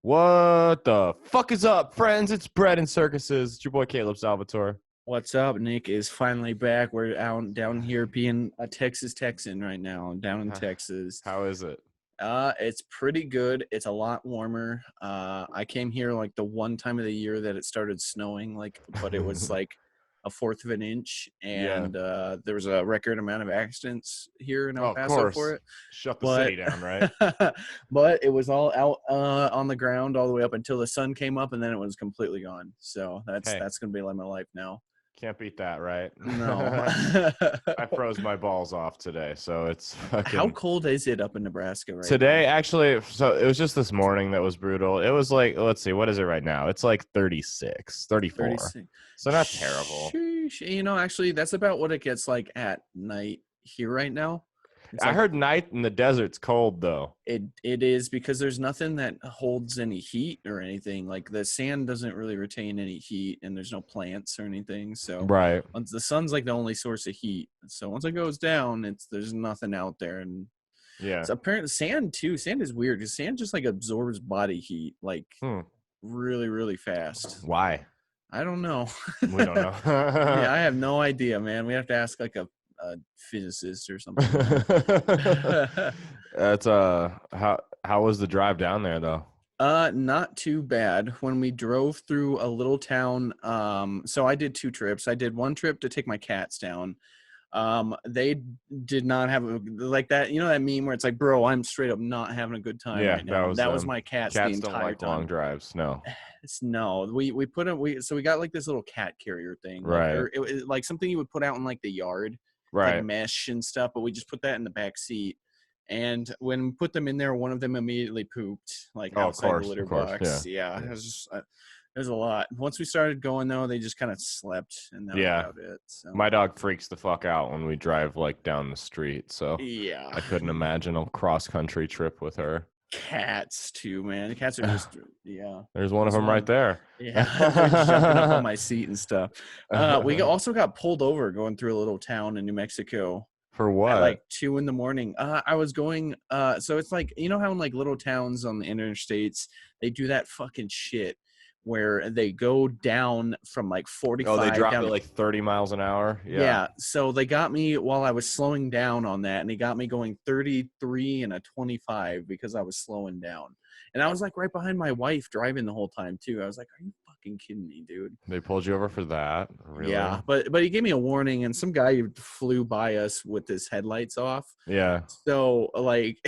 What the fuck is up, friends? It's Bread and Circuses. It's your boy Caleb Salvatore. What's up? Nick is finally back. We're out down here being a Texas Texan right now, down in Texas. How is it? It's pretty good. It's a lot warmer. I came here like the one time of the year that it started snowing, but it was like a fourth of an inch, and there was a record amount of accidents here in El Paso for it. Shut the city down, right? But it was all out on the ground all the way up until the sun came up, and then it was completely gone. So that's gonna be like my life now. Can't beat that, right? No. I froze my balls off today, so it's fucking... How cold is it up in Nebraska right today? now? Actually, so it was just this morning that was brutal. It was like, let's see, what is it right now? It's like 36, 34. 36. So not terrible. Sheesh. You know, actually, that's about what it gets like at night here right now. I heard night in the desert's cold, though. It is because there's nothing that holds any heat or anything. Like the sand doesn't really retain any heat, and there's no plants or anything. So right, the sun's like the only source of heat. So once it goes down, there's nothing out there. And yeah, so apparently sand too. Sand is weird because sand just like absorbs body heat like really, really fast. Why? I don't know. We don't know. Yeah, I have no idea, man. We have to ask like a physicist or something. That's how was the drive down there though? Not too bad. When we drove through a little town, so I did two trips. I did one trip to take my cats down. They did not have like that, you know, that meme where it's like, bro, I'm straight up not having a good time right now. That was my cats the entire don't like time. long drives. No. No, we put it. So we got like this little cat carrier thing, right? Like, it was like something you would put out in like the yard, right? Like mesh and stuff. But we just put that in the back seat. And when we put them in there, one of them immediately pooped, like outside the litter box. Yeah. It was just, there's a lot. Once we started going, though, they just kind of slept, and that was about it. So. My dog freaks the fuck out when we drive, like, down the street, so yeah, I couldn't imagine a cross-country trip with her. Cats, too, man. Cats are just, There's one of them right there. Yeah, they're jumping up on my seat and stuff. We also got pulled over going through a little town in New Mexico. For what? At like 2 a.m. I was going, so it's like, you know how in like little towns on the interstates, they do that fucking shit where they go down from like 45. Oh, they drop down it like 30 miles an hour? Yeah. So they got me while I was slowing down on that, and they got me going 33 and a 25 because I was slowing down. And I was like right behind my wife driving the whole time too. I was like, are you fucking kidding me, dude? They pulled you over for that? Really? Yeah, but he gave me a warning, and some guy flew by us with his headlights off. Yeah. So like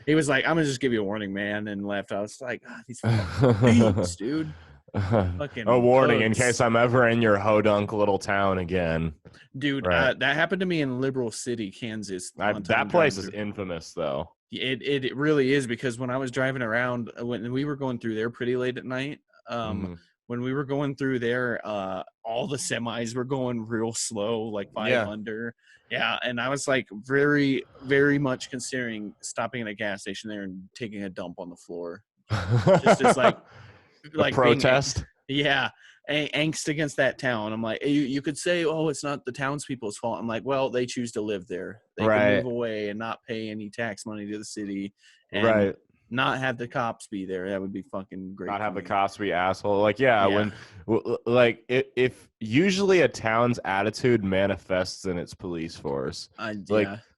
he was like, I'm gonna just give you a warning, man, and left. I was like, these fucking beats, dude. Fucking a warning bugs. In case I'm ever in your hodunk little town again. Dude, that happened to me in Liberal City, Kansas. That place is infamous, though. It really is, because when I was driving around, when we were going through there pretty late at night, when we were going through there, all the semis were going real slow, like 5 under. Yeah, and I was like very, very much considering stopping at a gas station there and taking a dump on the floor. Just like protest. Angst against that town. I'm like, you could say, oh, it's not the townspeople's fault. I'm like, well, they choose to live there. They can move away and not pay any tax money to the city, and not have the cops be there. That would be fucking great. Not have the cops be asshole. When if usually a town's attitude manifests in its police force.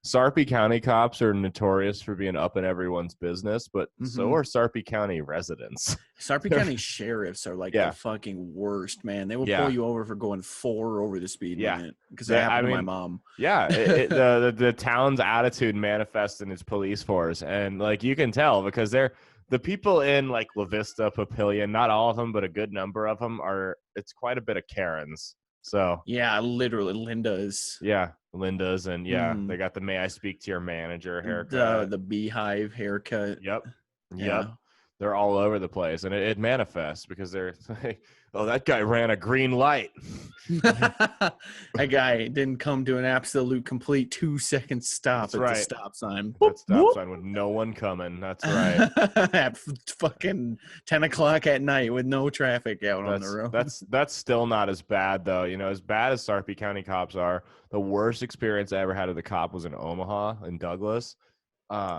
Sarpy County cops are notorious for being up in everyone's business, but so are Sarpy County residents. Sarpy County sheriffs are like the fucking worst, man. They will pull you over for going 4 over the speed limit, because that happened to my mom. Yeah, the town's attitude manifests in its police force, and like you can tell because the people in like La Vista, Papillion, not all of them, but a good number of them it's quite a bit of Karens. So yeah, literally Linda's. Yeah, Linda's, and they got the "May I speak to your manager" haircut, the beehive haircut. Yep. They're all over the place, and it manifests because they're like, oh, that guy ran a green light. That guy didn't come to an absolute complete 2-second stop the stop sign. That stop sign with no one coming. That's right. At fucking 10 o'clock at night with no traffic out on the road. That's still not as bad, though. You know, as bad as Sarpy County cops are, the worst experience I ever had with a cop was in Omaha, in Douglas.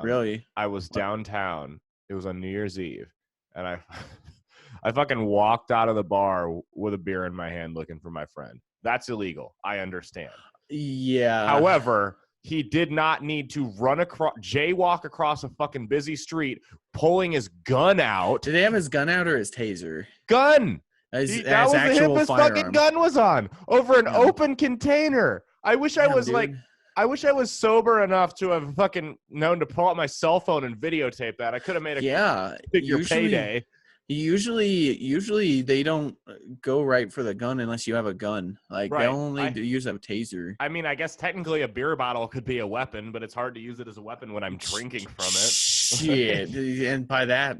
Really? I was downtown. It was on New Year's Eve, and I fucking walked out of the bar with a beer in my hand looking for my friend. That's illegal. I understand. Yeah. However, he did not need to jaywalk across a fucking busy street, pulling his gun out. Did they have his gun out or his taser? Gun. That was the hippest fucking gun was on over an open container. I wish I was sober enough to have fucking known to pull out my cell phone and videotape that. I could have made a figure payday. Usually they don't go right for the gun unless you have a gun. Like they only use a taser. I mean, I guess technically a beer bottle could be a weapon, but it's hard to use it as a weapon when I'm drinking from it. Shit, and by that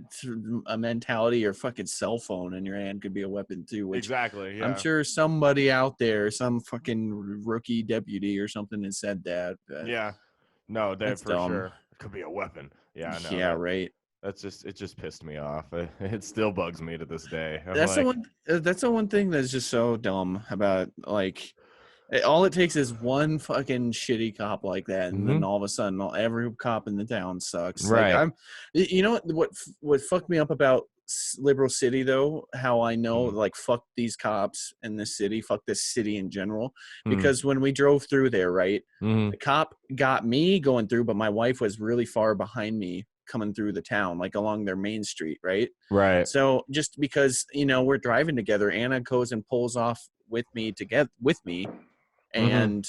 a mentality, your fucking cell phone in your hand could be a weapon too. Exactly. Yeah. I'm sure somebody out there, some fucking rookie deputy or something, has said that. Yeah. No, that's for dumb. sure. It could be a weapon. Yeah. No, yeah. Right. It just pissed me off. It still bugs me to this day. That's the one thing that's just so dumb about, like, all it takes is one fucking shitty cop like that, and then all of a sudden every cop in the town sucks. Right. Like, you know what fucked me up about Liberal City though, how I know like fuck these cops in this city, fuck this city in general, because when we drove through there, right, the cop got me going through, but my wife was really far behind me coming through the town, like along their main street, right? So just because, you know, we're driving together, Anna goes and pulls off with me and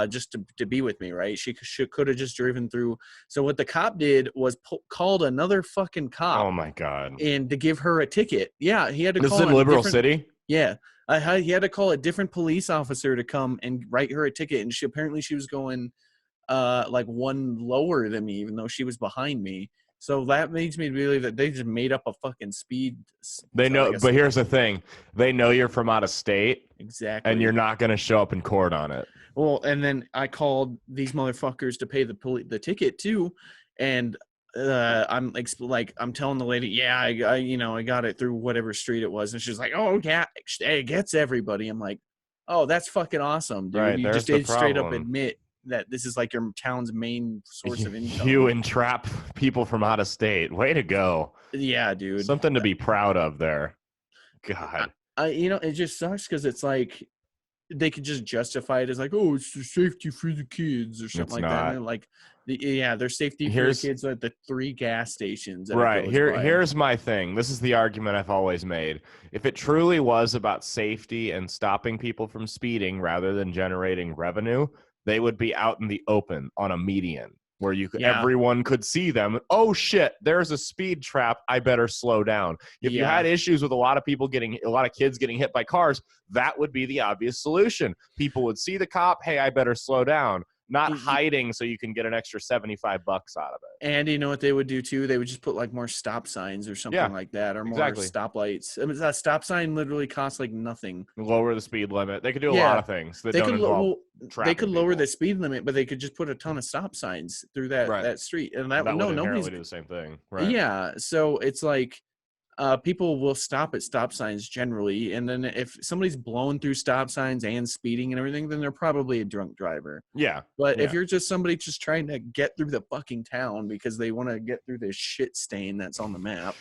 just to be with me, right? She could have just driven through. So what the cop did was called another fucking cop. Oh my god! And to give her a ticket. Yeah, he had to. This is in Liberal City. Yeah, he had to call a different police officer to come and write her a ticket, and she was going like one lower than me, even though she was behind me. So that makes me believe that they just made up a fucking speed. They know, but here's the thing: they know you're from out of state, exactly, and you're not going to show up in court on it. Well, and then I called these motherfuckers to pay the ticket too, and I'm telling the lady, yeah, I got it through whatever street it was, and she's like, oh yeah, it gets everybody. I'm like, oh, that's fucking awesome, dude. Right, you just did straight up admit that this is like your town's main source of income. You entrap people from out of state. Way to go. Yeah, dude. Something to be proud of there. God. It just sucks because it's like they could just justify it as like, oh, it's safety for the kids or something that. And like, there's safety for the kids at the 3 gas stations. Right. Here's my thing. This is the argument I've always made. If it truly was about safety and stopping people from speeding rather than generating revenue, they would be out in the open on a median where everyone could see them. Oh shit, there's a speed trap. I better slow down. If you had issues with a lot of kids getting hit by cars, that would be the obvious solution. People would see the cop. Hey, I better slow down. Not hiding so you can get an extra $75 out of it. And you know what they would do too? They would just put like more stop signs or something like that, or more stoplights. I mean, that stop sign literally costs like nothing. Lower the speed limit. They could do a lot of things that don't involve they could lower the speed limit, but they could just put a ton of stop signs through that street, and that would nobody's do the same thing. Right. Yeah, so it's like people will stop at stop signs generally, and then if somebody's blowing through stop signs and speeding and everything, then they're probably a drunk driver. Yeah. But if you're just somebody just trying to get through the fucking town because they want to get through this shit stain that's on the map.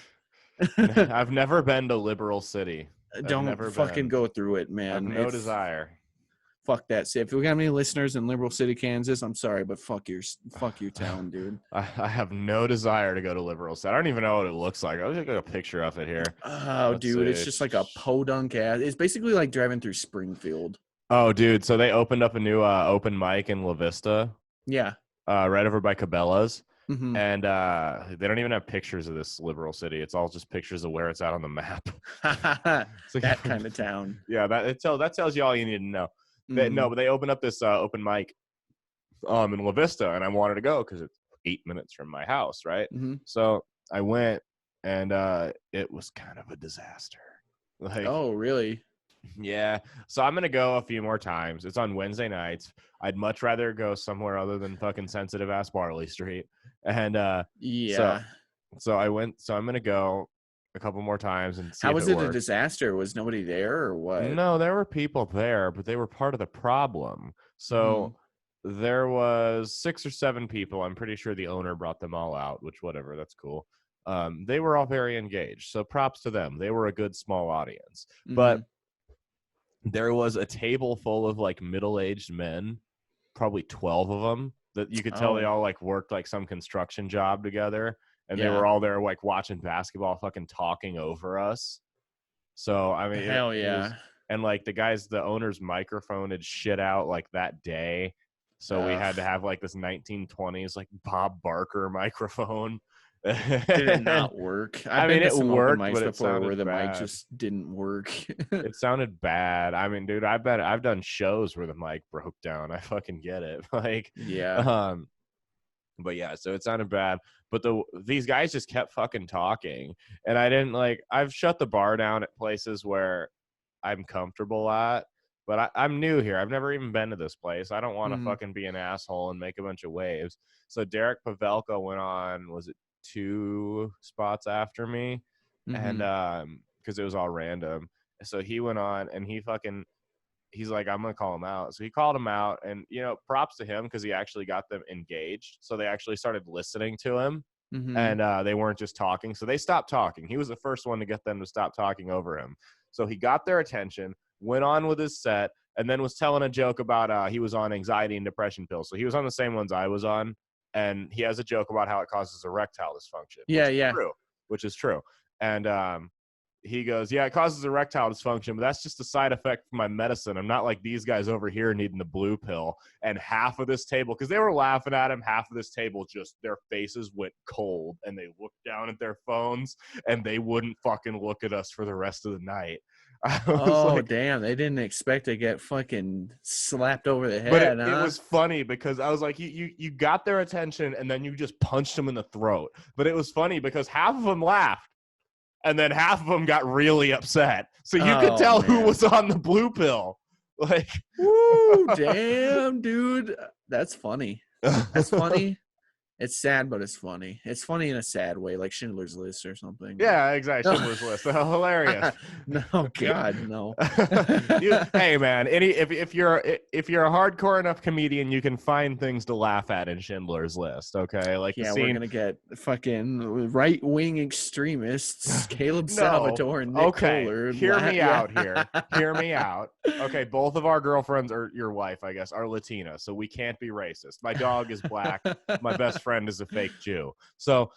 I've never been to Liberal City. Don't fucking go through it, man. No desire. Fuck that. If we got any listeners in Liberal City, Kansas, I'm sorry, but fuck your town, dude. I have no desire to go to Liberal City. I don't even know what it looks like. I'll just get a picture of it here. Oh, Let's see. It's just like a podunk ass. It's basically like driving through Springfield. Oh, dude. So they opened up a new open mic in La Vista. Yeah. Right over by Cabela's. Mm-hmm. And they don't even have pictures of this Liberal City. It's all just pictures of where it's at on the map. That kind of town. Yeah, that tells you all you need to know. No, but they opened up this open mic in La Vista, and I wanted to go because it's 8 minutes from my house, right? Mm-hmm. So I went, and it was kind of a disaster. Like, oh, really? Yeah. So I'm gonna go a few more times. It's on Wednesday nights. I'd much rather go somewhere other than fucking sensitive ass Barley Street. And So I went. So I'm gonna go a couple more times and see. How was it works. A disaster? Was nobody there or what? No, there were people there, but they were part of the problem. So there was 6 or 7 people. I'm pretty sure the owner brought them all out, which whatever, that's cool. They were all very engaged. So props to them. They were a good small audience. Mm-hmm. But there was a table full of like middle-aged men, probably 12 of them, that you could tell they all like worked like some construction job together. And they were all there like watching basketball, fucking talking over us. So, I mean, hell it yeah. was, and like the owner's microphone had shit out like that day. So we had to have like this 1920s like Bob Barker microphone. Did it not work? I've been to some open mics before where the mic just didn't work. It sounded bad. I mean, dude, I've done shows where the mic broke down. I fucking get it. Like, yeah. But yeah, so it sounded bad. But these guys just kept fucking talking, and I didn't like. I've shut the bar down at places where I'm comfortable at, but I'm new here. I've never even been to this place. I don't want to fucking be an asshole and make a bunch of waves. So Derek Pavelka went on. Was it 2 spots after me? And because it was all random. So he went on, and he's like, I'm gonna call him out. So he called him out, and props to him because he actually got them engaged. So they actually started listening to him, and they weren't just talking. So they stopped talking. He was the first one to get them to stop talking over him. So he got their attention, went on with his set, and then was telling a joke about he was on anxiety and depression pills. So he was on the same ones I was on, and he has a joke about how it causes erectile dysfunction. Which is true. And he goes, yeah, it causes erectile dysfunction, but that's just a side effect from my medicine. I'm not like these guys over here needing the blue pill. And half of this table, because they were laughing at him, half of this table just their faces went cold, and they looked down at their phones, and they wouldn't fucking look at us for the rest of the night. Damn. They didn't expect to get fucking slapped over the head. But it was funny because I was like, you got their attention, and then you just punched them in the throat. But it was funny because half of them laughed, and then half of them got really upset. So you could tell who was on the blue pill. Like, woo, damn, dude. That's funny. That's funny. It's sad, but it's funny. It's funny in a sad way, like Schindler's List or something. Yeah, exactly. Schindler's List. Hilarious. No, God, no. Hey, man. If you're a hardcore enough comedian, you can find things to laugh at in Schindler's List. Okay, like we're gonna get fucking right-wing extremists, Caleb Salvatore and Nick Kohler. Hear me out here. Hear me out. Okay, both of our girlfriends, or your wife, I guess, are Latina, so we can't be racist. My dog is black. My best friend is a fake Jew. So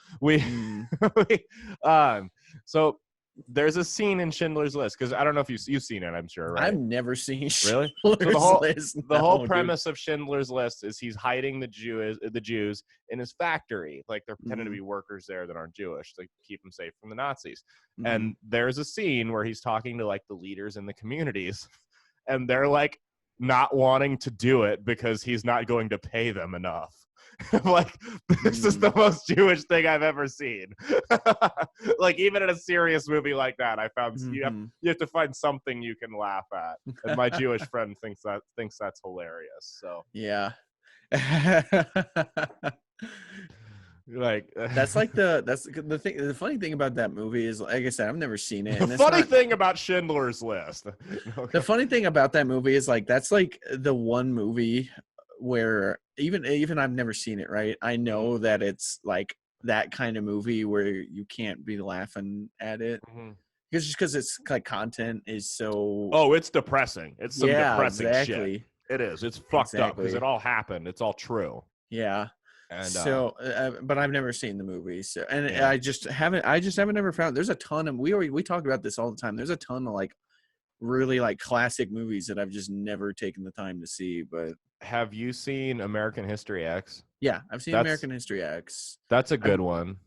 so there's a scene in Schindler's List, because I don't know if you've seen it, I'm sure, right? I've never seen Really? Schindler's List. The whole premise of Schindler's List is he's hiding the Jews in his factory. Like, they're pretending to be workers there that aren't Jewish to keep them safe from the Nazis. And there's a scene where he's talking to like the leaders in the communities, and they're like not wanting to do it because he's not going to pay them enough. Like, this is the most Jewish thing I've ever seen. Like, even in a serious movie like that, I found you have to find something you can laugh at, and my Jewish friend thinks that's hilarious. So yeah. Like, that's the thing. The funny thing about that movie is, like I said, I've never seen it. And the funny thing about Schindler's List. Okay. The funny thing about that movie is, like, that's like the one movie where even I've never seen it, right? I know that it's like that kind of movie where you can't be laughing at it. Because it's like content is so... Oh, it's depressing. It's some depressing shit. It is. It's fucked up because it all happened. It's all true. Yeah. And but I've never seen the movie. So, and I just haven't ever found... There's a ton of... We talk about this all the time. There's a ton of like really like classic movies that I've just never taken the time to see. But have you seen American History X? Yeah, I've seen American History X. That's a good one.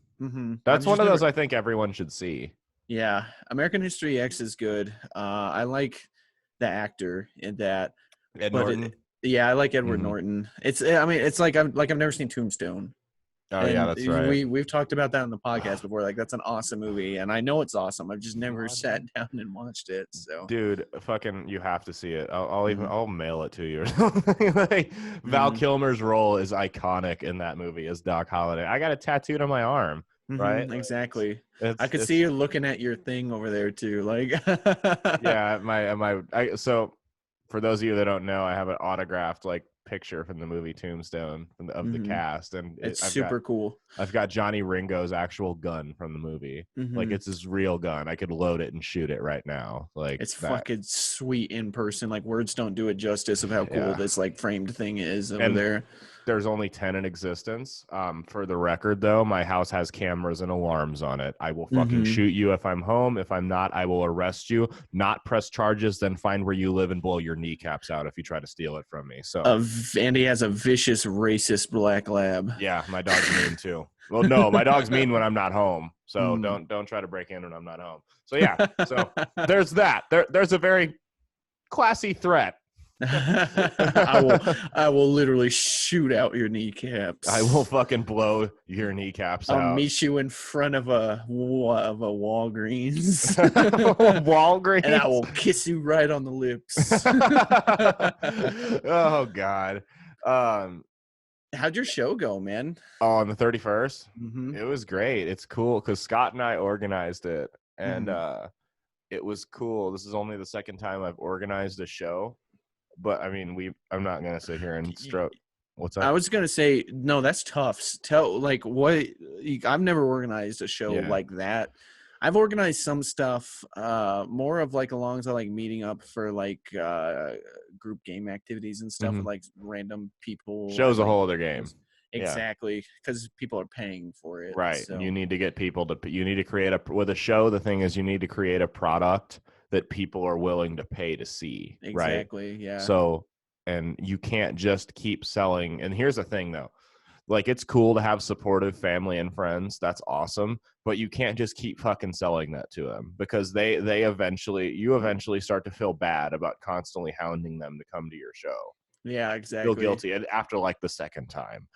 That's one of those I think everyone should see. Yeah, American History X is good. I like the actor in that. Ed Norton. I like Edward Norton. It's like I've never seen Tombstone. Oh, yeah, that's right. We've talked about that on the podcast before. Like, that's an awesome movie, and I know it's awesome. I've just never sat down and watched it. So, dude, fucking, you have to see it. I'll mail it to you. Like, Val Kilmer's role is iconic in that movie as Doc Holliday. I got it tattooed on my arm. Right? Exactly. I could see you looking at your thing over there too. Like, yeah, so for those of you that don't know, I have an autographed like picture from the movie Tombstone of the cast, and it's super cool. I've got Johnny Ringo's actual gun from the movie. Like, it's his real gun. I could load it and shoot it right now. Like, it's fucking sweet in person. Like, words don't do it justice of how cool this like framed thing is over there. There's only 10 in existence. For the record, though, my house has cameras and alarms on it. I will fucking shoot you if I'm home. If I'm not, I will arrest you, not press charges, then find where you live and blow your kneecaps out if you try to steal it from me. So, and he has a vicious, racist black lab. Yeah, my dog's mean too. Well, no, my dog's mean when I'm not home. So don't try to break in when I'm not home. So yeah, so there's that. There's a very classy threat. I will literally shoot out your kneecaps. I will fucking blow your kneecaps out. I'll meet you in front of a Walgreens. Walgreens? And I will kiss you right on the lips. Oh, God. How'd your show go, man? On the 31st? It was great. It's cool because Scott and I organized it. And it was cool. This is only the second time I've organized a show. But I mean, I'm not gonna sit here and stroke. What's that? I was gonna say, no, that's tough. Tell like what I've never organized a show like that. I've organized some stuff, more of like alongside like meeting up for like group game activities and stuff with like random people. Show's a whole other game. Exactly, because people are paying for it. Right. So. You need to get people to. You need to create with a show. The thing is, you need to create a product that people are willing to pay to see. Exactly. Right? Yeah. So, and you can't just keep selling. And here's the thing, though. Like, it's cool to have supportive family and friends. That's awesome. But you can't just keep fucking selling that to them because you eventually start to feel bad about constantly hounding them to come to your show. Yeah, exactly. Feel guilty after like the second time.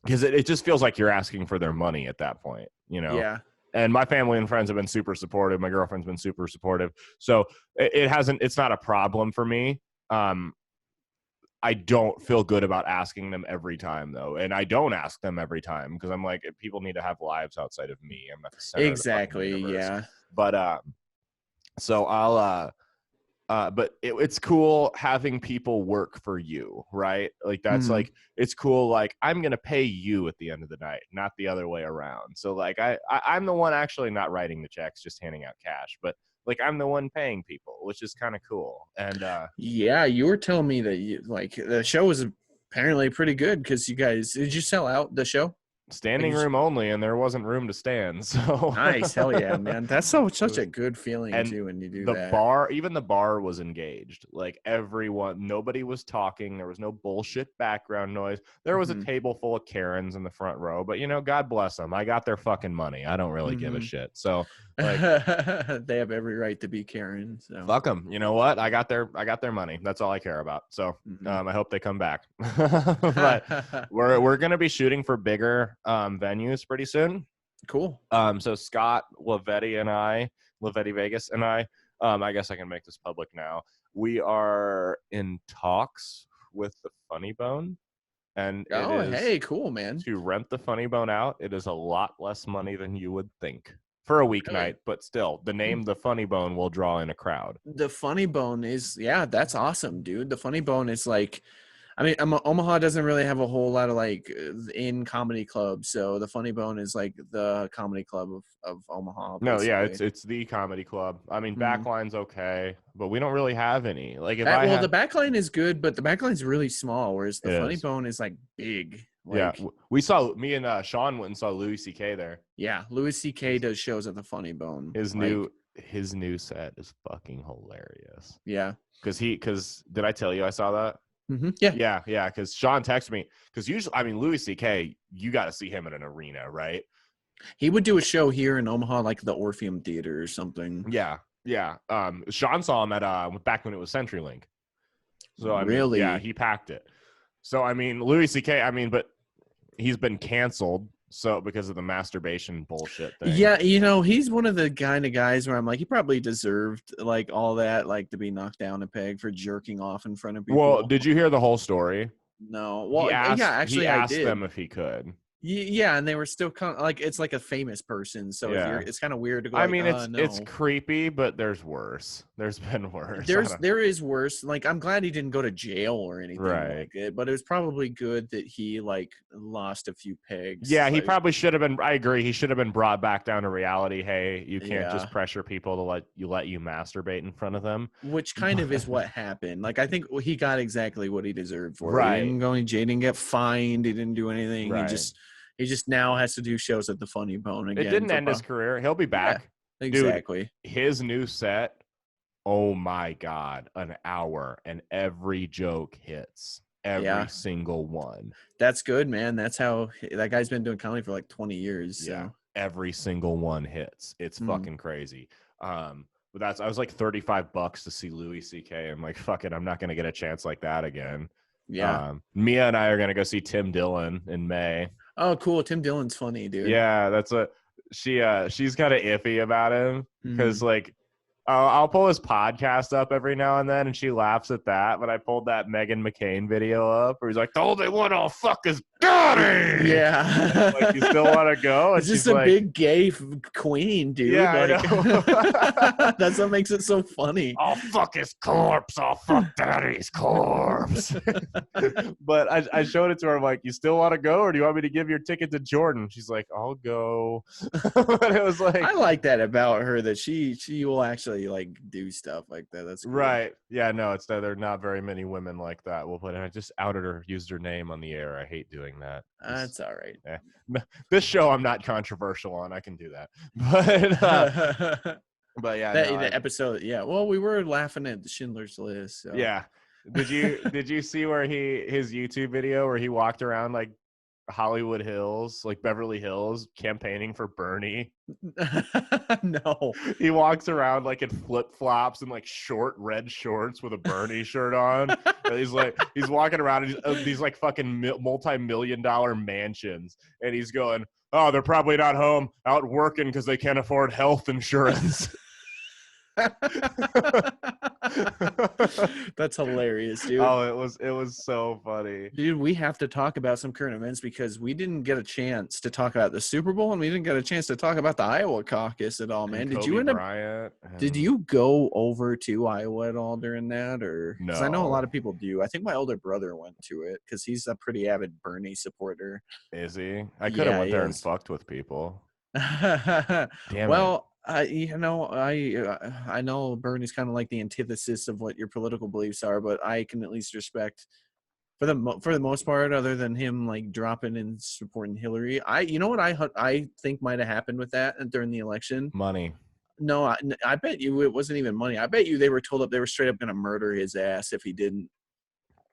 Because it just feels like you're asking for their money at that point, you know? Yeah. And my family and friends have been super supportive. My girlfriend's been super supportive. So it's not a problem for me. I don't feel good about asking them every time, though. And I don't ask them every time because I'm like, people need to have lives outside of me. I'm at the center exactly, of the universe. Yeah. But so I'll but it's cool having people work for you, right? Like that's like, it's cool. Like, I'm going to pay you at the end of the night, not the other way around. So like, I'm the one actually not writing the checks, just handing out cash, but like I'm the one paying people, which is kind of cool. And yeah, you were telling me that the show was apparently pretty good because did you sell out the show? Standing room only, and there wasn't room to stand. So nice, hell yeah, man! That's such a good feeling too when you do that. Even the bar was engaged. Like nobody was talking. There was no bullshit background noise. There was a table full of Karens in the front row, but God bless them. I got their fucking money. I don't really give a shit. So like, they have every right to be Karen. So fuck them. You know what? I got their money. That's all I care about. So I hope they come back. But we're gonna be shooting for bigger venues pretty soon. Cool. So Scott Lavetti Vegas and I guess I can make this public now. We are in talks with the Funny Bone, and hey, cool, man. To rent the Funny Bone out, it is a lot less money than you would think for a weeknight, but still, the name The Funny Bone will draw in a crowd. The Funny Bone is, that's awesome, dude. The Funny Bone is like, I mean, Omaha doesn't really have a whole lot of like in comedy clubs, so the Funny Bone is like the comedy club of Omaha. Basically. No, yeah, it's the comedy club. I mean, Backline's okay, but we don't really have any. Like, the Backline is good, but the Backline's really small, whereas the Funny Bone is like big. Like, yeah, me and Sean went and saw Louis C.K. there. Yeah, Louis C.K. does shows at the Funny Bone. His new set is fucking hilarious. Yeah, because did I tell you I saw that? Yeah. Because Sean texted me. Because usually, I mean, Louis C.K., you got to see him in an arena, right? He would do a show here in Omaha, like the Orpheum Theater or something. Yeah. Sean saw him at back when it was CenturyLink. So I mean, really, yeah, he packed it. So I mean, Louis C.K. I mean, but he's been canceled. So because of the masturbation bullshit thing. Yeah, he's one of the kind of guys where I'm like, he probably deserved like all that, like to be knocked down a peg for jerking off in front of people. Well, did you hear the whole story? No. Well, he asked I them if he could. Yeah, and they were still kind of like, it's like a famous person, so if you're, it's kind of weird to go. I like, mean, it's no. creepy, but there's worse. There's been worse. There is worse. Like, I'm glad he didn't go to jail or anything like it, but it was probably good that he like lost a few pegs. Yeah, he like, probably should have been. I agree. He should have been brought back down to reality. Hey, you can't just pressure people to let you masturbate in front of them. Which kind of is what happened. Like, I think he got exactly what he deserved for it. Right. He didn't go. He didn't get fined. He didn't do anything. Right. He just now has to do shows at the Funny Bone again. It didn't end his career. He'll be back. Yeah, exactly. Dude, his new set. Oh my God, an hour and every joke hits. Every single one. That's good, man. That's how that guy's been doing comedy for like 20 years. So. Yeah, every single one hits. It's fucking crazy. But I was like $35 to see Louis C.K. I'm like, fuck it, I'm not gonna get a chance like that again. Yeah. Mia and I are gonna go see Tim Dillon in May. Oh, cool. Tim Dillon's funny, dude. Yeah, that's what she's kind of iffy about him because like I'll pull his podcast up every now and then, and she laughs at that. But I pulled that Meghan McCain video up where he's like, "The only one I'll fuck is Daddy." Yeah, like, you still want to go? And it's just a like, big gay queen, dude. Yeah, like, I know. That's what makes it so funny. I'll fuck his corpse. I'll fuck Daddy's corpse. But I showed it to her. I'm like, "You still want to go, or do you want me to give your ticket to Jordan?" She's like, "I'll go." But it was like, I like that about her, that she will actually like do stuff like that. That's cool. Right. Yeah, no, it's that there are not very many women like that. I just outed her, used her name on the air. I hate doing that. That's all right. This show I'm not controversial on. I can do that. But yeah, the episode. Yeah. Well, we were laughing at Schindler's List. So. Yeah. Did you see where his YouTube video where he walked around like Hollywood Hills, like Beverly Hills, campaigning for Bernie? No. He walks around like in flip-flops and like short red shorts with a Bernie shirt on. He's walking around in these like fucking multi-million-dollar mansions, and he's going, "Oh, they're probably not home, out working because they can't afford health insurance." That's hilarious, dude. Oh, it was so funny, dude. We have to talk about some current events because we didn't get a chance to talk about the Super Bowl, and we didn't get a chance to talk about the Iowa Caucus at all, man. Did you end up Bryant did you go over to Iowa at all during that, or no? I know a lot of people do. I think my older brother went to it because he's a pretty avid Bernie supporter. Is he? I could have went there and fucked with people. Damn. Well, I know Bernie's kind of like the antithesis of what your political beliefs are, but I can at least respect for the most part, other than him like dropping and supporting Hillary. You know what I think might have happened with that during the election? Money. No, I bet you it wasn't even money. I bet you they were told up they were straight up going to murder his ass if he didn't.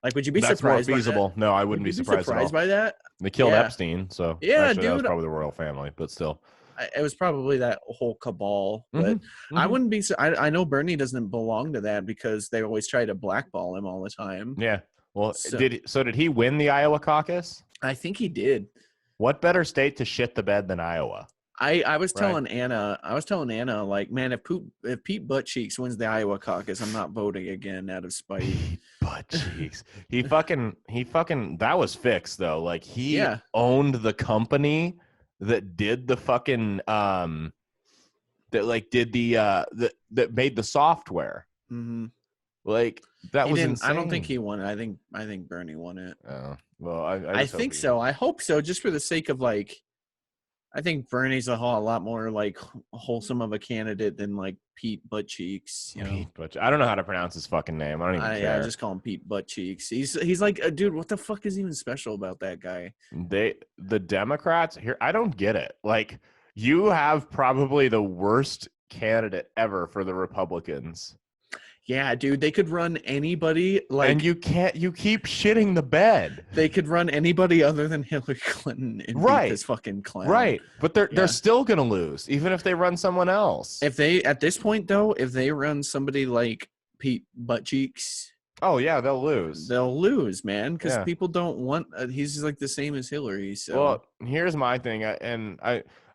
Like, would you be surprised? That's more feasible. No, I wouldn't be surprised by that. They killed Epstein, so yeah, actually, dude, that was probably the royal family, but still. It was probably that whole cabal, but I wouldn't be. I know Bernie doesn't belong to that because they always try to blackball him all the time. Yeah. Well, did he win the Iowa caucus? I think he did. What better state to shit the bed than Iowa? I was telling Anna, like, man, if Pete Buttcheeks wins the Iowa caucus, I'm not voting again out of spite. Pete Buttcheeks. He fucking that was fixed though. Like he owned the company that did the fucking that made the software. Mm-hmm. Like that was insane. I don't think he won it. I think Bernie won it. Oh, well, I think so. I hope so, just for the sake of like, I think Bernie's a lot more like wholesome of a candidate than like Pete Buttcheeks. I don't know how to pronounce his fucking name. I don't even care. I just call him Pete Buttcheeks. He's like, dude, what the fuck is even special about that guy? The Democrats here, I don't get it. Like, you have probably the worst candidate ever for the Republicans. Yeah, dude, they could run anybody. Like, and you keep shitting the bed. They could run anybody other than Hillary Clinton and beat this fucking clown. Right, but they're still gonna lose, even if they run someone else. If they at this point though, if they run somebody like Pete Buttcheeks, oh yeah, they'll lose. They'll lose, man, because people don't want. He's like the same as Hillary. So, well, here's my thing, and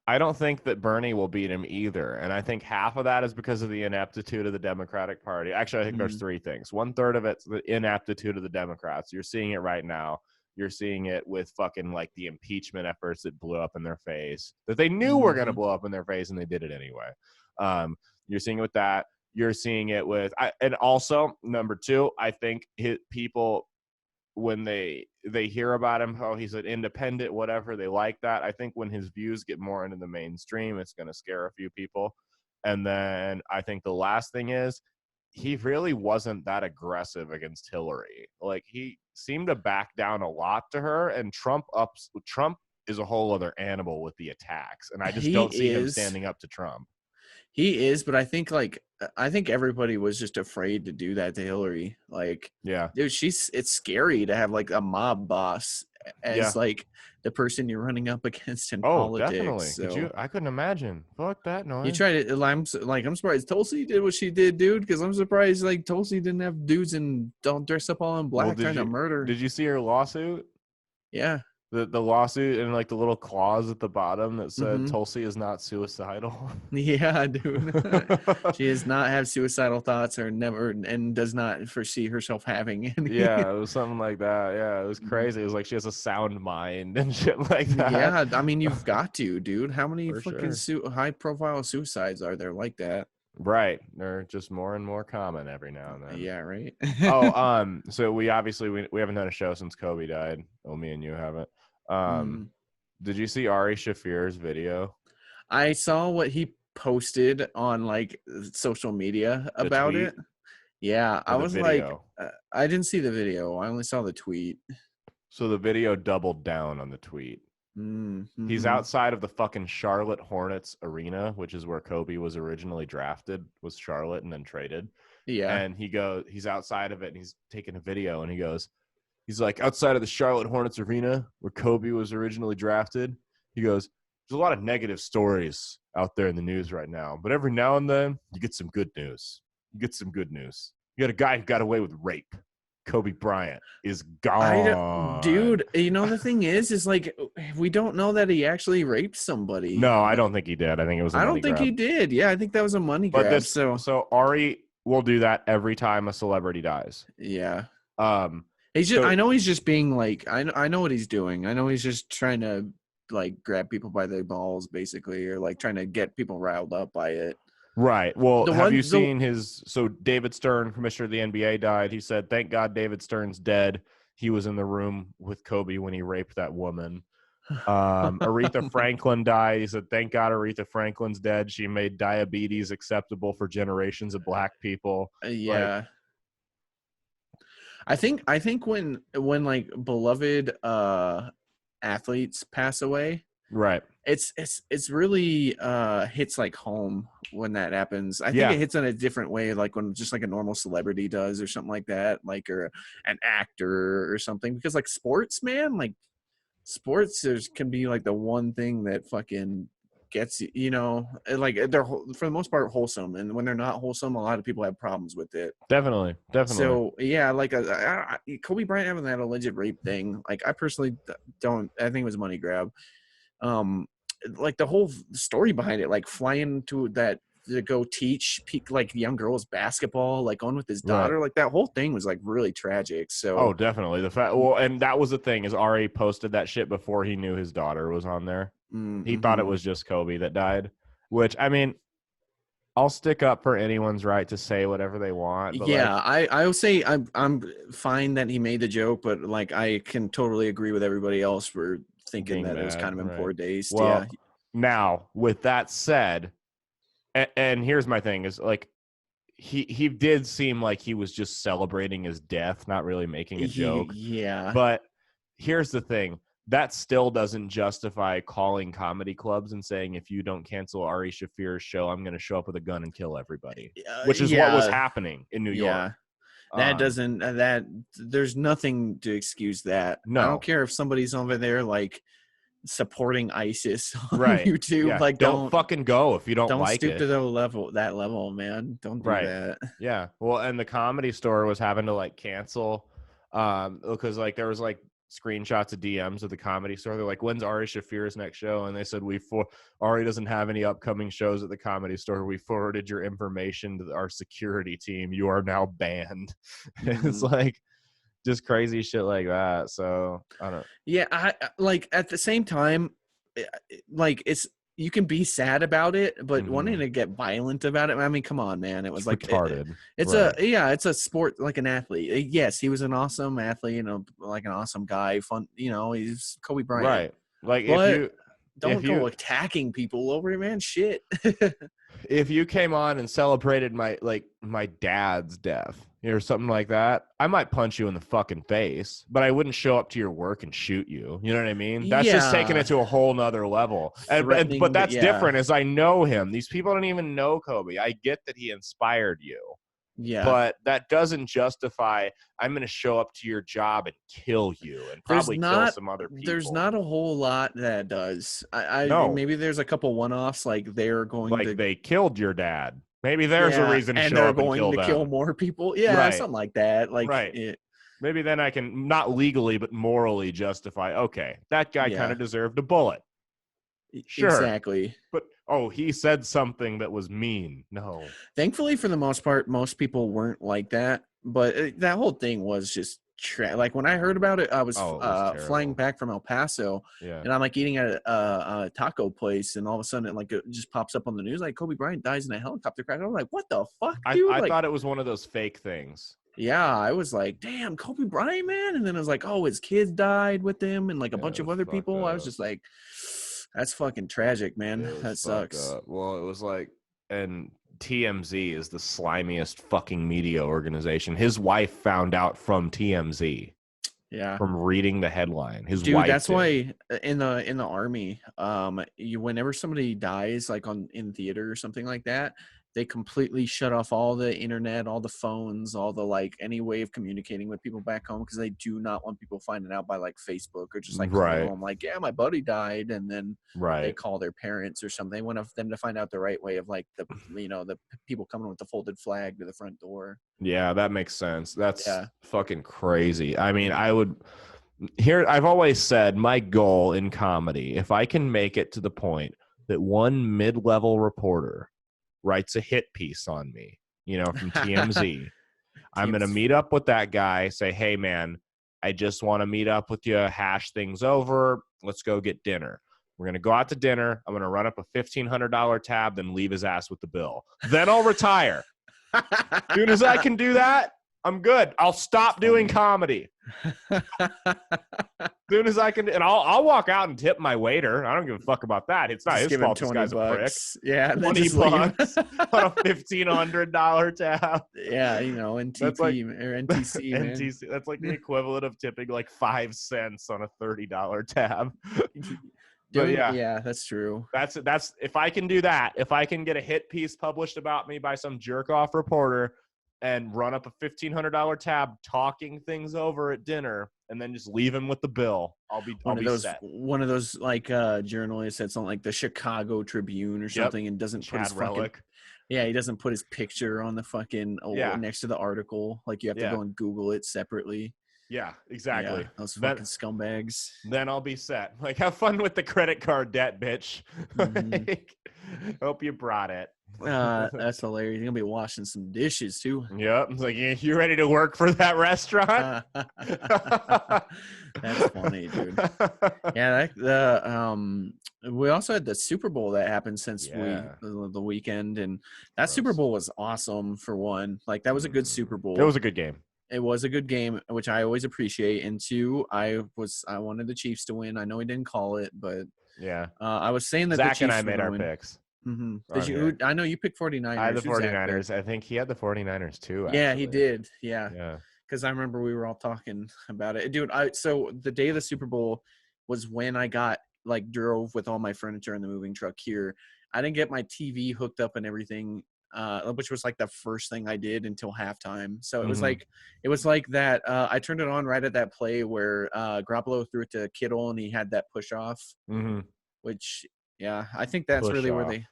I don't think that Bernie will beat him either. And I think half of that is because of the ineptitude of the Democratic Party. Actually, I think there's three things. 1/3 of it's the ineptitude of the Democrats. You're seeing it right now. You're seeing it with fucking like the impeachment efforts that blew up in their face, that they knew were going to blow up in their face, and they did it anyway. You're seeing it with that. You're seeing it with, and also number two, I think people, when they hear about him, oh, he's an independent, whatever, they like that. I think when his views get more into the mainstream, it's going to scare a few people. And then I think the last thing is, he really wasn't that aggressive against Hillary. Like, he seemed to back down a lot to her, and Trump is a whole other animal with the attacks, and I just don't see him standing up to Trump. He is, but I think everybody was just afraid to do that to Hillary. Like, yeah, dude, it's scary to have like a mob boss as like the person you're running up against in politics. Definitely. So, I couldn't imagine. Fuck that noise. You tried it. I'm surprised Tulsi did what she did, dude. Because I'm surprised like Tulsi didn't have dudes and don't dress up all in black trying to murder. Did you see her lawsuit? Yeah. The lawsuit and like the little clause at the bottom that said Tulsi is not suicidal. Yeah, dude. She does not have suicidal thoughts or never, and does not foresee herself having any. Yeah, it was something like that. Yeah, it was crazy. It was like she has a sound mind and shit like that. Yeah, I mean, you've got to, dude. How many fucking high-profile suicides are there like that? Right. They're just more and more common every now and then. Yeah, right. So we obviously we haven't done a show since Kobe died. Well, me and you haven't. Did you see Ari Shafir's video? I saw what he posted on like social media about it. Yeah, I was like, I didn't see the video. I only saw the tweet. So the video doubled down on the tweet. He's outside of the fucking Charlotte Hornets arena, which is where Kobe was originally drafted, was Charlotte and then traded. Yeah. And he's outside of it and he's taking a video and he's like, outside of the Charlotte Hornets arena where Kobe was originally drafted, he goes, there's a lot of negative stories out there in the news right now, but every now and then you get some good news. You got a guy who got away with rape. Kobe Bryant is gone. Dude, you know, the thing is like, we don't know that he actually raped somebody. No, I don't think he did. I think it was a money grab. He did. Yeah, I think that was a money grab. So Ari will do that every time a celebrity dies. Yeah. He's just, I know he's just being like, I know what he's doing. I know he's just trying to like grab people by their balls, basically, or like trying to get people riled up by it. Right. Well, have you seen so David Stern, commissioner of the NBA, died. He said, thank God David Stern's dead. He was in the room with Kobe when he raped that woman. Aretha Franklin died. He said, thank God Aretha Franklin's dead. She made diabetes acceptable for generations of black people. Yeah. I think when like beloved athletes pass away, right, it's really hits like home when that happens. I think it hits in a different way, like when just like a normal celebrity does or something like that, like, or an actor or something, because like sports, man, like sports can be like the one thing that fucking gets, you know, like they're for the most part wholesome, and when they're not wholesome, a lot of people have problems with it. Definitely. So yeah, like Kobe Bryant having that alleged rape thing, like I personally don't. I think it was a money grab. Like the whole story behind it, like flying to go teach like young girls basketball, like on with his daughter, like that whole thing was like really tragic. So definitely and that was the thing, is Ari posted that shit before he knew his daughter was on there. He thought it was just Kobe that died, which, I mean, I'll stick up for anyone's right to say whatever they want. But yeah, like, I will say I'm fine that he made the joke, but like I can totally agree with everybody else for thinking that it was kind of in poor taste. Well, now with that said, and here's my thing, is like he did seem like he was just celebrating his death, not really making a joke. Yeah. But here's the thing. That still doesn't justify calling comedy clubs and saying, if you don't cancel Ari Shafir's show, I'm going to show up with a gun and kill everybody, which is what was happening in New York. That doesn't, there's nothing to excuse that. No. I don't care if somebody's over there like supporting ISIS on right. YouTube. Yeah. Like, don't fucking go if you don't like stoop it. to that level, man. Don't do that. Yeah. Well, and the Comedy Store was having to like cancel because like there was like screenshots of DMs of the Comedy Store. They're like, when's Ari Shafir's next show? And they said, Ari doesn't have any upcoming shows at the Comedy Store. We forwarded your information to our security team. You are now banned. It's like, just crazy shit like that. So I don't. Yeah, I like at the same time, like it's you can be sad about it, but wanting to get violent about it. I mean, come on, man. It was like retarded. It's it's a sport, like an athlete. Yes, he was an awesome athlete, like an awesome guy. Fun, he's Kobe Bryant. Right. Like but don't go attacking people over it, man. Shit. If you came on and celebrated my dad's death or something like that, I might punch you in the fucking face, but I wouldn't show up to your work and shoot you. You know what I mean? That's just taking it to a whole nother level. But that's different, as I know him. These people don't even know Kobe. I get that he inspired you. Yeah. But that doesn't justify I'm going to show up to your job and kill you and probably kill some other people. There's not a whole lot that does. No. Maybe there's a couple one-offs, like they're going to... they killed your dad. Maybe there's a reason to show up and kill them. And they're going to kill more people. Yeah, something like that. Like, right. Maybe then I can, not legally, but morally justify, okay, that guy kind of deserved a bullet. Sure. Exactly. But he said something that was mean. No. Thankfully, for the most part, most people weren't like that. But that whole thing was just like when I heard about it, I was flying back from El Paso, and I'm like eating at a taco place, and all of a sudden it just pops up on the news like Kobe Bryant dies in a helicopter crash. I'm like, what the fuck, dude? I thought it was one of those fake things. Yeah, I was like, damn, Kobe Bryant, man. And then I was like, his kids died with him and like a bunch of other people. I was just like, that's fucking tragic, man. That sucks. Well, it was like, and TMZ is the slimiest fucking media organization. His wife found out from TMZ. Yeah. From reading the headline. His Dude, wife that's did. why in the army, whenever somebody dies, like in theater or something like that, they completely shut off all the internet, all the phones, all the any way of communicating with people back home, because they do not want people finding out by Facebook or just calling home like, yeah, my buddy died, and then they call their parents or something. They want them to find out the right way of the the people coming with the folded flag to the front door. Yeah, that makes sense. That's fucking crazy. I mean, I've always said my goal in comedy, if I can make it to the point that one mid-level reporter writes a hit piece on me, from TMZ. I'm going to meet up with that guy, say, hey, man, I just want to meet up with you, hash things over. Let's go get dinner. We're going to go out to dinner. I'm going to run up a $1,500 tab, then leave his ass with the bill. Then I'll retire. As soon as I can do that, I'm good. I'll stop doing comedy. Soon as I can, and I'll walk out and tip my waiter. I don't give a fuck about that. It's not his fault. This guy's a prick. Yeah, $20 on a $1,500 tab. Yeah, NTP or NTC. NTC. That's like the equivalent of tipping 5 cents on a $30 tab. Yeah, that's true. That's if I can do that. If I can get a hit piece published about me by some jerk off reporter and run up a $1,500 tab talking things over at dinner, and then just leave him with the bill, I'll be set. One of those journalists that's on the Chicago Tribune or something, and doesn't put his he doesn't put his picture on the fucking next to the article. You have to go and Google it separately. Yeah, exactly. Yeah, those fucking scumbags. Then I'll be set. Have fun with the credit card debt, bitch. Hope you brought it. That's hilarious. You're gonna be washing some dishes too. Yep. It's you ready to work for that restaurant? That's funny, dude. Yeah, we also had the Super Bowl that happened since the weekend, and that Super Bowl was awesome. For one, that was a good Super Bowl. It was a good game. It was a good game, which I always appreciate. And two, I wanted the Chiefs to win. I know he didn't call it, but I was saying that Zach the Chiefs and I made our picks. Mm-hmm. Did you? I know you picked 49ers. I had the 49ers. I think he had the 49ers too. Actually. Yeah, he did. Yeah. Because I remember we were all talking about it, dude. So the day of the Super Bowl was when I got drove with all my furniture in the moving truck here. I didn't get my TV hooked up and everything, which was the first thing I did until halftime. So it was like that. I turned it on right at that play where Garoppolo threw it to Kittle and he had that push off, which I think that's push really off. Where they.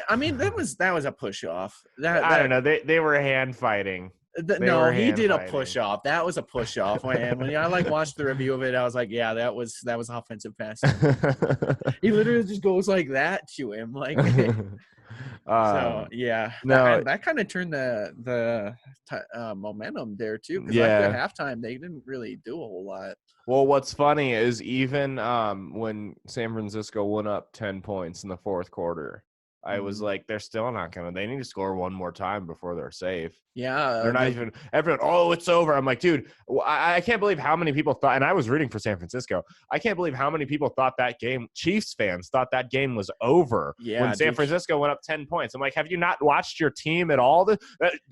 I mean, that was a push off. I don't know. They were hand fighting. No, he did a push off. That was a push off. When I watched the review of it, I was like, yeah, that was offensive pass. He literally just goes like that to him, So yeah, that kind of turned the momentum there too, because after halftime they didn't really do a whole lot. Well, what's funny is even when San Francisco went up 10 points in the fourth quarter, I was like, they're still not going to. They need to score one more time before they're safe. Yeah. They're not even – everyone, oh, it's over. I'm like, dude, I can't believe how many people thought – and I was rooting for San Francisco. I can't believe how many people thought that game – Chiefs fans thought that game was over when San Francisco went up 10 points. I'm like, have you not watched your team at all?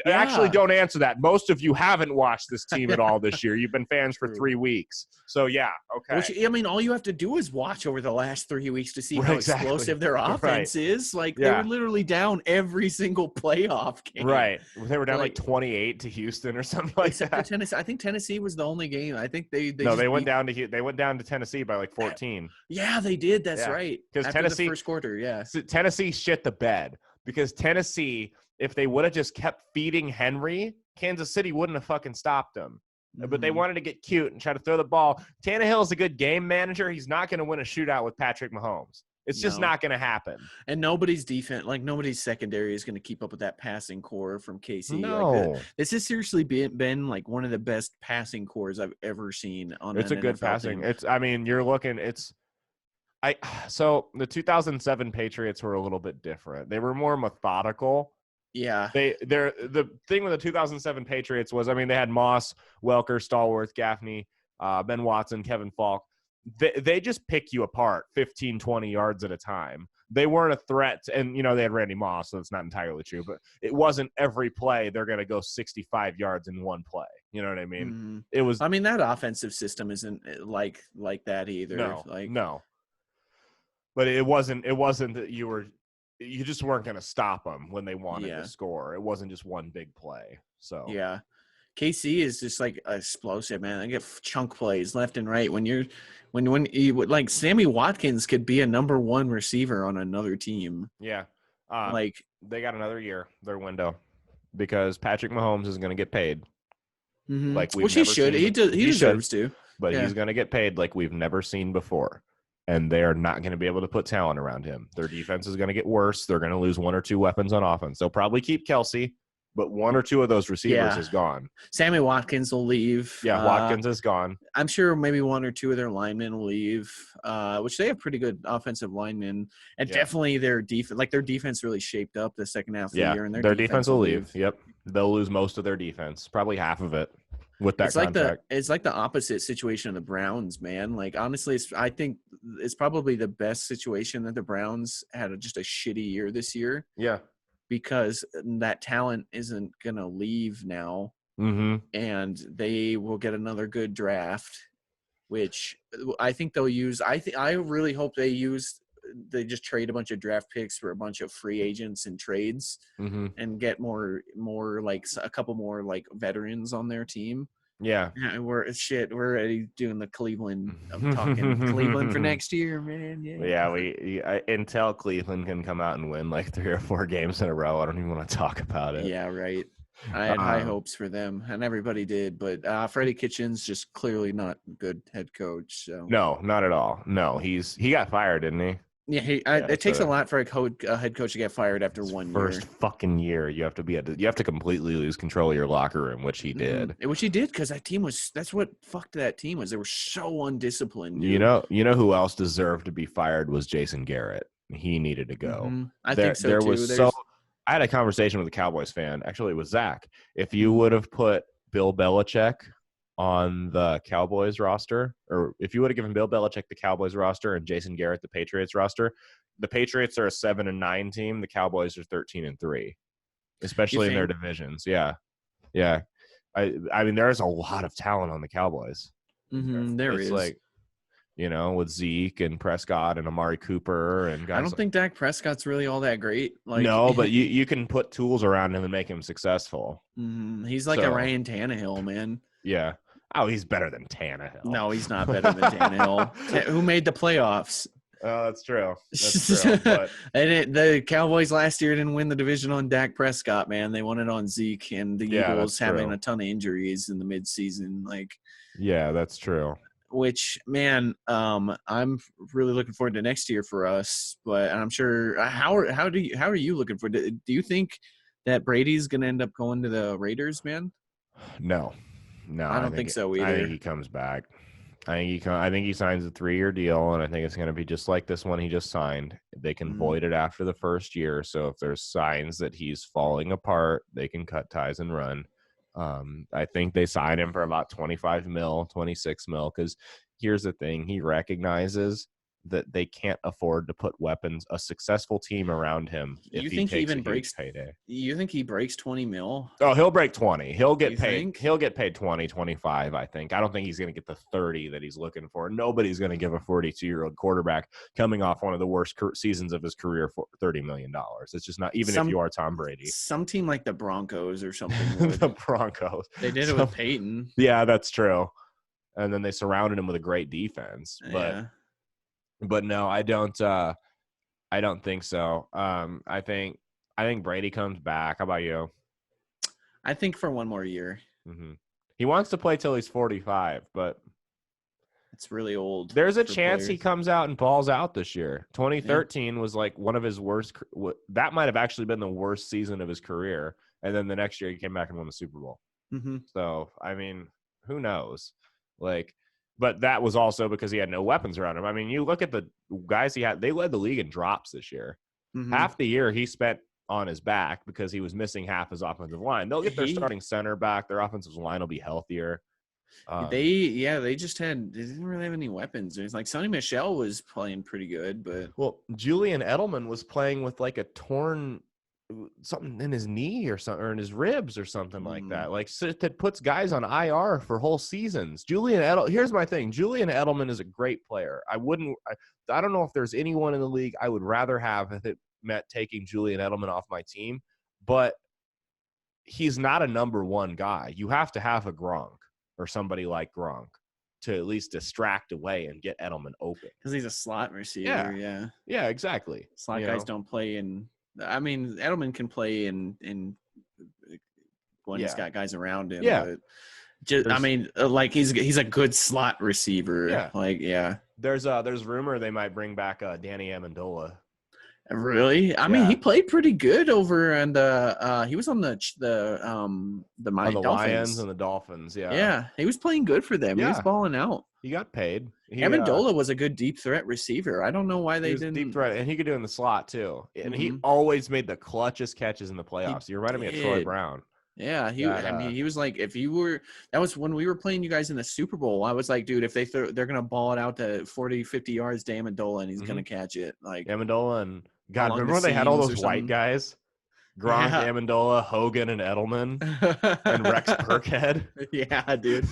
Actually, don't answer that. Most of you haven't watched this team at all this year. You've been fans for 3 weeks. So, yeah, okay. Which, I mean, all you have to do is watch over the last 3 weeks to see how explosive their offense is. Like, they were literally down every single playoff game. Right. They were down like 28 to Houston or something like that. For Tennessee. I think Tennessee was the only game. I think they went down to Tennessee by like 14. Yeah, they did. That's right. Because Tennessee, the first quarter, Tennessee shit the bed. Because Tennessee, if they would have just kept feeding Henry, Kansas City wouldn't have fucking stopped them. But they wanted to get cute and try to throw the ball. Tannehill's a good game manager. He's not going to win a shootout with Patrick Mahomes. It's just not going to happen. And nobody's nobody's secondary is going to keep up with that passing core from KC. No. This has seriously been like one of the best passing cores I've ever seen on It's a good NFL passing. team. So the 2007 Patriots were a little bit different. They were more methodical. Yeah. The thing with the 2007 Patriots was, I mean, they had Moss, Welker, Stallworth, Gaffney, Ben Watson, Kevin Falk. They just pick you apart 15, 20 yards at a time. They weren't a threat. And, they had Randy Moss, so it's not entirely true. But it wasn't every play they're going to go 65 yards in one play. You know what I mean? It was. I mean, that offensive system isn't like that either. No. But it wasn't that you just weren't going to stop them when they wanted to score. It wasn't just one big play. So yeah. KC is just like explosive, man. They get chunk plays left and right. When you like Sammy Watkins could be a number one receiver on another team. Yeah. They got another year, their window, because Patrick Mahomes is going to get paid. Like Which he should. He deserves to. But he's going to get paid like we've never seen before. And they're not going to be able to put talent around him. Their defense is going to get worse. They're going to lose one or two weapons on offense. They'll probably keep Kelsey, but one or two of those receivers is gone. Sammy Watkins will leave. Yeah, Watkins is gone. I'm sure maybe one or two of their linemen will leave, which they have pretty good offensive linemen. And definitely their defense really shaped up the second half of the year. And their defense will leave. Yep. They'll lose most of their defense, probably half of it. With that contract. It's like the opposite situation of the Browns, man. Like, honestly, I think it's probably the best situation that the Browns had just a shitty year this year. Yeah. Because that talent isn't going to leave now. And they will get another good draft, which I think they'll use. I really hope they just trade a bunch of draft picks for a bunch of free agents and trades and get more like a couple more like veterans on their team. Yeah. We're already doing the Cleveland. I'm talking Cleveland for next year, man. Until Cleveland can come out and win like 3 or 4 games in a row, I don't even want to talk about it. Yeah, right. I had high hopes for them, and everybody did, but Freddie Kitchens just clearly not a good head coach. So no, not at all. No, he got fired, didn't he? Yeah, it takes a lot for a head coach to get fired after 1 year. First fucking year, you have to completely lose control of your locker room, which he did. Which he did, because that's what fucked that team was. They were so undisciplined. Dude. You know who else deserved to be fired was Jason Garrett. He needed to go. I think so too. I had a conversation with a Cowboys fan. Actually, it was Zach. If you would have put Bill Belichick on the Cowboys roster, or if you would have given Bill Belichick the Cowboys roster and Jason Garrett the Patriots roster, the Patriots are a 7-9 team. The Cowboys are 13-3, especially in their divisions. Yeah. I mean, there's a lot of talent on the Cowboys. There is. Like, with Zeke and Prescott and Amari Cooper and guys. I don't think Dak Prescott's really all that great. No, but you can put tools around him and make him successful. He's like a Ryan Tannehill, man. Yeah. Oh, he's better than Tannehill. No, he's not better than Tannehill. Who made the playoffs? Oh, that's true. But and the Cowboys last year didn't win the division on Dak Prescott, man. They won it on Zeke and the Eagles having a ton of injuries in the midseason. Yeah, that's true. which, man, I'm really looking forward to next year for us. But I'm sure how are you looking forward to? Do you think that Brady's going to end up going to the Raiders, man? No, I don't think so either. I think he comes back. I think he signs a 3-year deal, and I think it's going to be just like this one he just signed. They can void it after the first year. So if there's signs that he's falling apart, they can cut ties and run. I think they sign him for about 25 mil, 26 mil, because here's the thing. He recognizes that they can't afford to put a successful team around him if he takes a huge payday. You think he breaks 20 mil? Oh, he'll break 20. He'll get paid. He'll get paid 20, 25, I think. I don't think he's going to get the 30 that he's looking for. Nobody's going to give a 42-year-old quarterback coming off one of the worst seasons of his career for $30 million. It's just not, even if you are Tom Brady. Some team like the Broncos or something. The Broncos. They did it with Peyton. Yeah, that's true. And then they surrounded him with a great defense. But no, I don't think so. I think Brady comes back. How about you? I think for one more year. Mm-hmm. He wants to play till he's 45, but it's really old. There's a chance he comes out and balls out this year. 2013 was like one of his worst. That might have actually been the worst season of his career. And then the next year he came back and won the Super Bowl. Mm-hmm. So, I mean, who knows? But that was also because he had no weapons around him. I mean, you look at the guys he had, they led the league in drops this year. Mm-hmm. Half the year he spent on his back because he was missing half his offensive line. They'll get their starting center back. Their offensive line will be healthier. They didn't really have any weapons. It's like Sonny Michel was playing pretty good, but Julian Edelman was playing with like a torn something in his knee or something, or in his ribs or something like that. Like, so that puts guys on IR for whole seasons. Here's my thing. Julian Edelman is a great player. I don't know if there's anyone in the league I would rather have if it meant taking Julian Edelman off my team, but he's not a number one guy. You have to have a Gronk or somebody like Gronk to at least distract away and get Edelman open. Because he's a slot receiver. Yeah, exactly. Slot guys don't play in. I mean, Edelman can play in when he's got guys around him. Yeah. But he's a good slot receiver. Yeah. There's rumor they might bring back Danny Amendola. Really? I mean, he played pretty good over, and he was on the Dolphins. Lions and the Dolphins. Yeah, he was playing good for them. He was balling out. He got paid. Amendola was a good deep threat receiver. I don't know why they didn't. Deep threat, and he could do it in the slot too. And he always made the clutchest catches in the playoffs. You reminded me of Troy Brown. Yeah, he was like, that was when we were playing you guys in the Super Bowl. I was like, dude, if they're gonna ball it out to 40, 50 yards to Amendola, and he's gonna catch it. Like Amendola and God, remember when they had all those white guys? Gronk, Amendola, Hogan, and Edelman, and Rex Burkhead. Yeah, dude.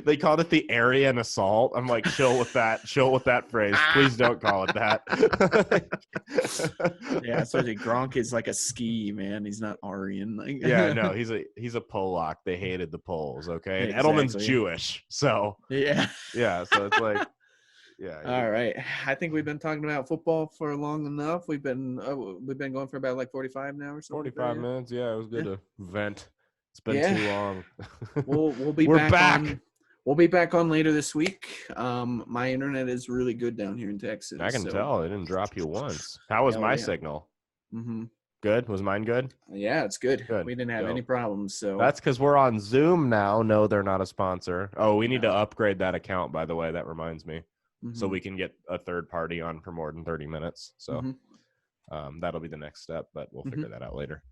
They called it the Aryan Assault. I'm like, chill with that phrase. Please don't call it that. Yeah, especially Gronk is like a ski, man. He's not Aryan. Like, yeah, no, he's a Polak. They hated the Poles, okay? And Edelman's Jewish, so yeah, so it's like. Yeah. All right. I think we've been talking about football for long enough. We've been going for about like 45 now or something. 45 minutes. Yeah, it was good to vent. It's been too long. We'll be back. We'll be back on later this week. My internet is really good down here in Texas. I can tell. It didn't drop you once. How was my signal? Mm-hmm. Good? Was mine good? Yeah, it's good. We didn't have any problems. So that's because we're on Zoom now. No, they're not a sponsor. Oh, we need to upgrade that account, by the way. That reminds me. So we can get a third party on for more than 30 minutes. So that'll be the next step, but we'll figure that out later.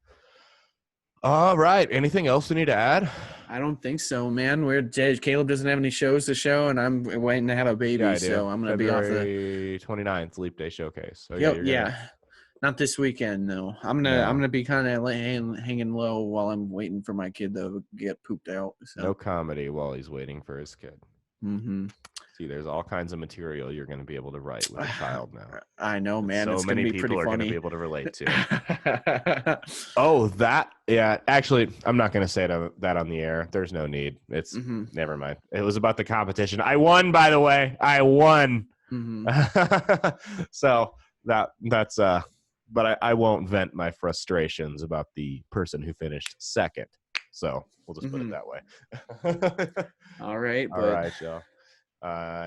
All right. Anything else we need to add? I don't think so, man. Caleb doesn't have any shows to show, and I'm waiting to have a baby, so I'm going to be off the 29th Leap Day Showcase. So not this weekend, though. I'm gonna be kind of hanging low while I'm waiting for my kid to get pooped out. So. No comedy while he's waiting for his kid. Mm-hmm. See, there's all kinds of material you're going to be able to write with a child now. I know, man. So it's many gonna be people pretty are funny. going to be able to relate to. Actually, I'm not going to say that on the air. There's no need. It's never mind. It was about the competition. I won, by the way. I won. Mm-hmm. So that's but I won't vent my frustrations about the person who finished second. So we'll just put it that way. All right, all right, Joe.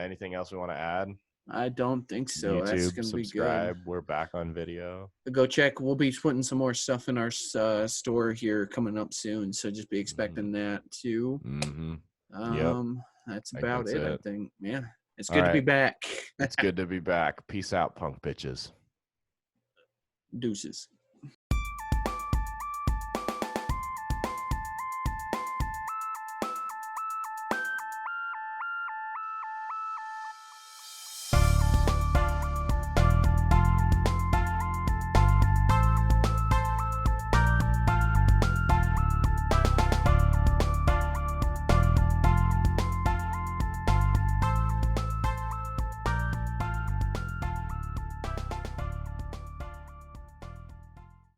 Anything else we want to add? I don't think so. YouTube, that's gonna subscribe. Be good. We're back on video. Go check. We'll be putting some more stuff in our store here coming up soon, so just be expecting that too. Yep. That's about it. I think. Yeah, it's good to be back. It's good to be back. Peace out, punk bitches. Deuces.